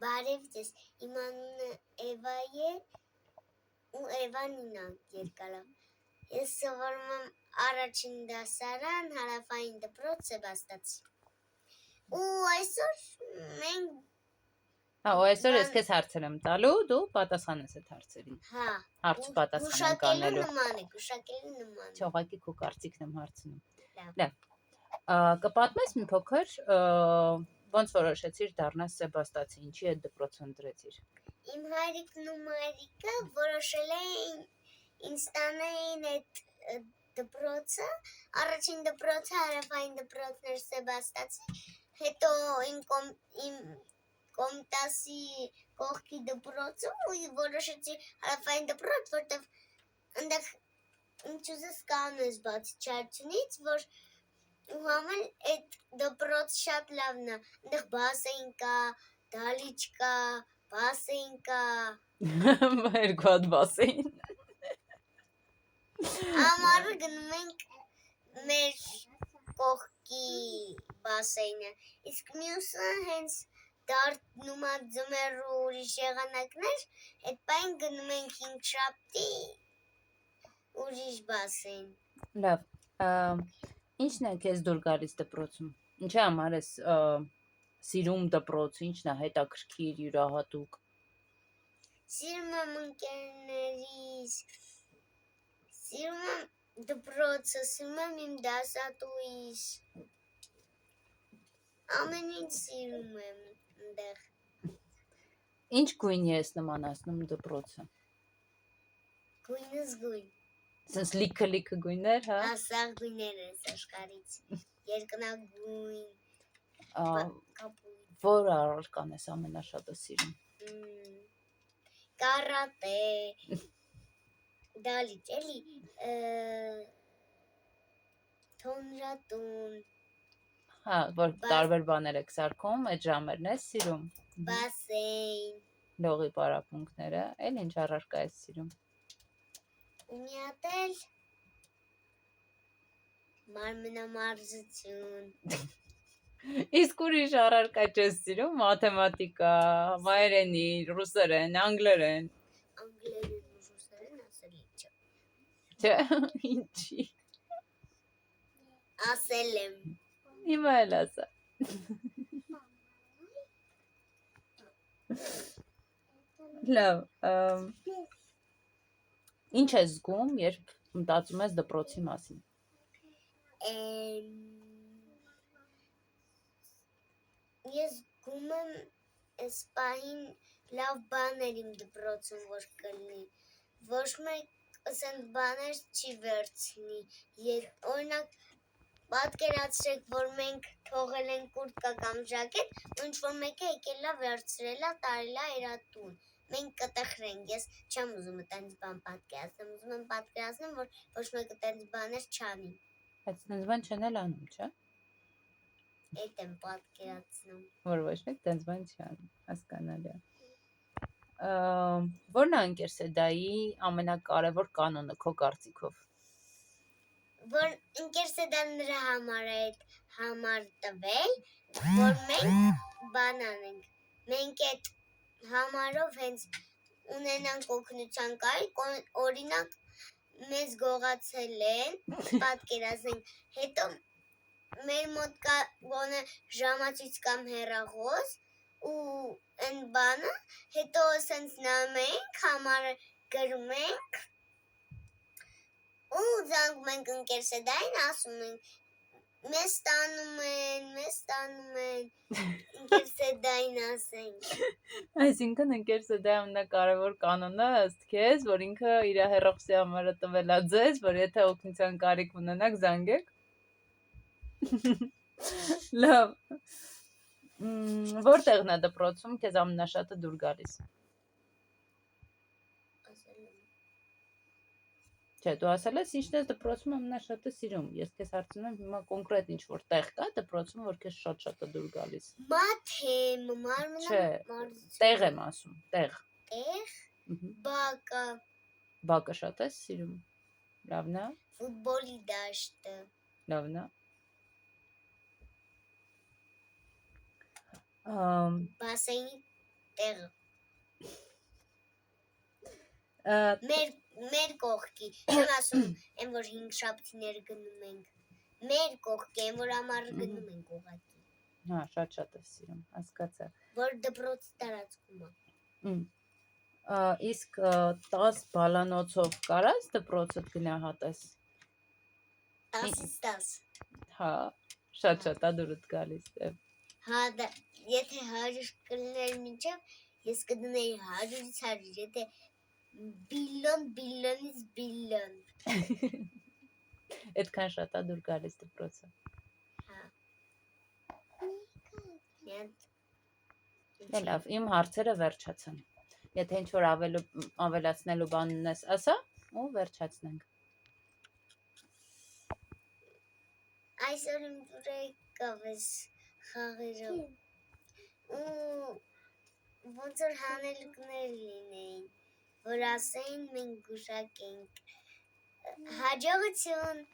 Բարև ձեզ, իմ անունը Էվա է ու Էվանին երկալավ։ Ես սովորում եմ առաջին դասարան հարավային դպրոց Սեբաստացի։ Ու այսօր մենք ու այսօր ես քեզ հարցեր եմ տալու, դու պատասխանես այդ հարցերին։ Հարց պատասխան ենք անելու։ Գուշակելու նման է։ Ուղղակի քո կարծիքն եմ հարցնում։ Լավ։ Կպատմես մի փոքր ոնց որոշեցիր դառնալ Սեբաստացի, ինչի այդ դպրոցը ընտրեցիր։ Իմ հայրիկն ու մայրիկը որոշել էին ինձ տանեին այդ դպրոցը, առաջին դպրոցը հարավային դպրոցն էր Սեբաստացի, հետո իմ Կոմտասի կողքի դպրոցը ու որոշեցի հարավային դպրոց, որտեղ այնտեղ ինչ ուզես կանես բացի չարչունից, որ ու համեն այդ դպրոց շատ լավն է, այնտեղ բասեին կա, դալիճ կա, բասեին կա։ Երկու հատ բասեին։ Ամառը գնում ենք մեր կողքի բասեինը, իսկ մյուսը հենց դառնում է ձմեռու ուրիշ եղանակներ, այդ պայն գնում ենք հինգշաբթի ուրիշ բասեին։ Լավ, ինչն է քեզ դուր գալիս դպրոցում, ինչի համար ես սիրում դպրոցը, ինչն է հետաքրքիր, յուրահատուկ։ Սիրում եմ ընկերներիս, սիրում եմ դպրոցը, սիրում եմ իմ դասատուիս, ամեն ինչ սիրում եմ այնտեղ։ Ինչ գույնի ես նմանացնում դպրոցը։ Գույնս գույն։ Սենց լիքը գույներ, հա։ Ասաղ գույներ ես աշխարհից, երկնագույն, կապույտ։ Որ առարկան ես ամենաշատը սիրում։ Կարատե, դալիճ, էլի, թոնրատուն։ Հա, որ տարբեր բաներ եք սարքում, այդ ժամերն ես սիրում։ Բասեին։ Լողի պարապմունքները, էլ ինչ առարկա ես սիրում։ Ու մի հատ էլ մարմնամարզություն։ Իսկ ուրիշ առարկա չես սիրում, մաթեմատիկա, հայերենի, ռուսերեն, անգլերեն։ Անգլերեն ու ռուսերեն ասել չէ։ Չէ, ինչի։ Ասել եմ։ Հիմա էլ ասա։ Լավ, ինչ ես զգում, երբ մտածում ես դպրոցի մասին։ Ես զգում եմ այս պահին լավ բաներ իմ դպրոցում որ կլինի, ոչ մեկ ասենք բաներ չի վերցնի, օրինակ պատկերացրեք, որ մենք թողել ենք կուրտկա կամ ժակետ, ու ինչ-որ մեկը եկել է վերցրել է, տարել է իր տուն, մենք կտխրենք, ես չեմ ուզում այդպես բան պատկերացնեմ, ուզում եմ պատկերացնեմ, որ ոչ մեկը այդպես բաներ չանի։ Բայց այդպես բան չեն էլ անում, չէ՞։ Այդ եմ պատկերացնում։ Որ ոչ մեկ այդպես բան չի անում, հասկանալի է։ Ո՞րն է ընկերսեդայի ամենակարևոր կանոնը քո կարծիքով։ Որ ընկերսեդան նրա համար է այդ համար տվել, որ մենք բան անենք։ Մենք այդ համարով հենց ունենանք օգնության կարիք, օրինակ մեզ գողացել են, պատկերացնենք, հետո մեր մոտ կա գոնե ժամացույց կամ հեռախոս ու այն բանը, հետո սենց նայում ենք, համարը գրում ենք ու զանգում ենք ընկերսեդային, ասում ենք մեզ տանում են, ընկերսեդային ասենք։ Այսինքն ընկերսեդայի ամենակարևոր կանոնը ըստ քեզ, որ ինքը իր հեռախոսի համարը տվել է ձեզ, որ եթե օգնության կարիք ունենաք, զանգեք։ Լավ։ Որտեղն է դպրոցում քեզ ամենաշատը դուր գալիս։ Չէ, դու ասել ես ինչն ես դպրոցում ամենաշատը սիրում։ Ես քեզ հարցնում եմ հիմա կոնկրետ ինչ որ տեղ կա դպրոցում, որ քեզ շատ-շատ է դուր գալիս։ Մաթեմ, Չէ, տեղ եմ ասում, տեղ։ Տեղ, բակը։ Բակը շատ ես սիրում։ Լավն է։ Ֆուտբոլի դաշտը։ Լավն է։ Բասեինի տեղը։ Ա, Մեր կողքի, չեմ ասում, այն որ 5 շաբթիներ գնում ենք։ Մեր կողքի, այն որ ամառը գնում ենք ուղղակի։ Հա, շատ եմ սիրում, հասկացա։ Որ դպրոցի տարածքում է։ Իսկ 10 բալանոցով կարաս դպրոցդ գնահատես։ 10-ից 10։ Հա, շատ ադուրդ գալիս է։ Հա, եթե 100 կլներ մինչև, ես կդնեի 100-ից 100, եթե բիլիոնից բիլիոն։ Այդքան շատ ադուր գալիս դպրոցը։ Հա։ Լավ, իմ հարցերը վերջացան։ Եթե ինչ-որ ավելացնելու բան ունես, ասա, ու վերջացնենք։ Այսօր իմ դուրը եկավ ես խաղերով։ Ու ոնց որ հանելուկներ լինեին, որ ասեին մենք գուշակ ենք։ Հաջողություն։